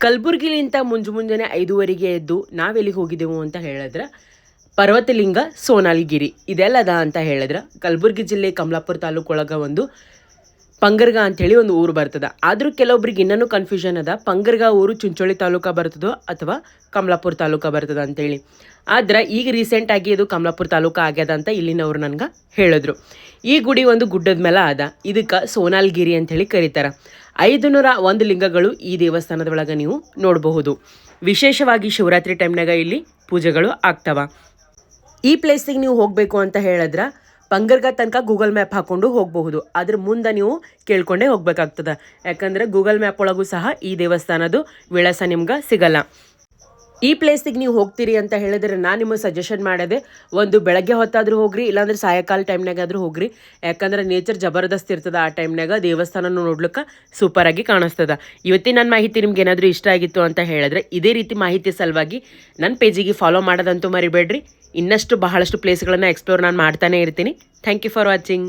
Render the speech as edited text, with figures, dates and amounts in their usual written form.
ಕಲಬುರಗಿಲಿಂದ ಮುಂಜಾನೆ 5:30ಗೆ ಎದ್ದು ನಾವೆಲ್ಲಿಗೆ ಹೋಗಿದ್ದೆವು ಅಂತ ಹೇಳಿದ್ರೆ ಪರ್ವತಲಿಂಗ ಸೋನಾಲ್ಗಿರಿ ಇದೆಲ್ಲದ ಅಂತ ಹೇಳಿದ್ರೆ ಕಲಬುರಗಿ ಜಿಲ್ಲೆ ಕಮಲಾಪುರ ತಾಲೂಕು ಒಳಗೆ ಒಂದು ಪಂಗರ್ಗ ಅಂಥೇಳಿ ಒಂದು ಊರು ಬರ್ತದೆ. ಆದರೂ ಕೆಲವೊಬ್ರಿಗೆ ಇನ್ನೂ ಕನ್ಫ್ಯೂಷನ್ ಅದ, ಪಂಗರ್ಗ ಊರು ಚುಂಚೋಳಿ ತಾಲೂಕು ಬರ್ತದೋ ಅಥವಾ ಕಮಲಾಪುರ ತಾಲೂಕು ಬರ್ತದ ಅಂತೇಳಿ. ಆದ್ರೆ ಈಗ ರೀಸೆಂಟಾಗಿ ಇದು ಕಮಲಾಪುರ ತಾಲೂಕು ಆಗ್ಯದ ಅಂತ ಇಲ್ಲಿನವ್ರು ನನಗೆ ಹೇಳಿದ್ರು. ಈ ಗುಡಿ ಒಂದು ಗುಡ್ಡದ ಮೇಲೆ ಅದ, ಇದಕ್ಕೆ ಸೋನಾಲ್ಗಿರಿ ಅಂಥೇಳಿ ಕರೀತಾರೆ. 501 ಲಿಂಗಗಳು ಈ ದೇವಸ್ಥಾನದ ಒಳಗೆ ನೀವು ನೋಡಬಹುದು. ವಿಶೇಷವಾಗಿ ಶಿವರಾತ್ರಿ ಟೈಮ್ನಾಗ ಇಲ್ಲಿ ಪೂಜೆಗಳು ಆಗ್ತವ. ಈ ಪ್ಲೇಸಿಗೆ ನೀವು ಹೋಗಬೇಕು ಅಂತ ಹೇಳಿದ್ರೆ ಪಂಗರ್ಗ ತನಕ ಗೂಗಲ್ ಮ್ಯಾಪ್ ಹಾಕ್ಕೊಂಡು ಹೋಗಬಹುದು. ಅದ್ರ ಮುಂದೆ ನೀವು ಕೇಳ್ಕೊಂಡೇ ಹೋಗ್ಬೇಕಾಗ್ತದೆ, ಯಾಕಂದರೆ ಗೂಗಲ್ ಮ್ಯಾಪ್ ಒಳಗೂ ಸಹ ಈ ದೇವಸ್ಥಾನದ್ದು ವಿಳಾಸ ನಿಮ್ಗೆ ಸಿಗಲ್ಲ. ಈ ಪ್ಲೇಸಿಗೆ ನೀವು ಹೋಗ್ತೀರಿ ಅಂತ ಹೇಳಿದ್ರೆ ನಾನು ನಿಮಗೆ ಸಜೆಷನ್ ಮಾಡೋದೆ, ಒಂದು ಬೆಳಗ್ಗೆ ಹೊತ್ತಾದರೂ ಹೋಗ್ರಿ, ಇಲ್ಲಾಂದ್ರೆ ಸಾಯಂಕಾಲ ಟೈಮ್ನಾಗಾದರೂ ಹೋಗ್ರಿ. ಯಾಕಂದ್ರೆ ನೇಚರ್ ಜಬರ್ದಸ್ತ್ ಇರ್ತದೆ ಆ ಟೈಮ್ನಾಗ. ದೇವಸ್ಥಾನ ನೋಡ್ಲಿಕ್ಕೆ ಸೂಪರಾಗಿ ಕಾಣಿಸ್ತದೆ. ಇವತ್ತಿನ ನನ್ನ ಮಾಹಿತಿ ನಿಮ್ಗೆ ಏನಾದರೂ ಇಷ್ಟ ಆಗಿತ್ತು ಅಂತ ಹೇಳಿದ್ರೆ ಇದೇ ರೀತಿ ಮಾಹಿತಿ ಸಲುವಾಗಿ ನನ್ನ ಪೇಜಿಗೆ ಫಾಲೋ ಮಾಡೋದಂತೂ ಮರಿಬೇಡ್ರಿ. ಇನ್ನಷ್ಟು ಬಹಳಷ್ಟು ಪ್ಲೇಸ್ಗಳನ್ನು ಎಕ್ಸ್ಪ್ಲೋರ್ ನಾನು ಮಾಡ್ತಾನೆ ಇರ್ತೀನಿ. Thank you for watching.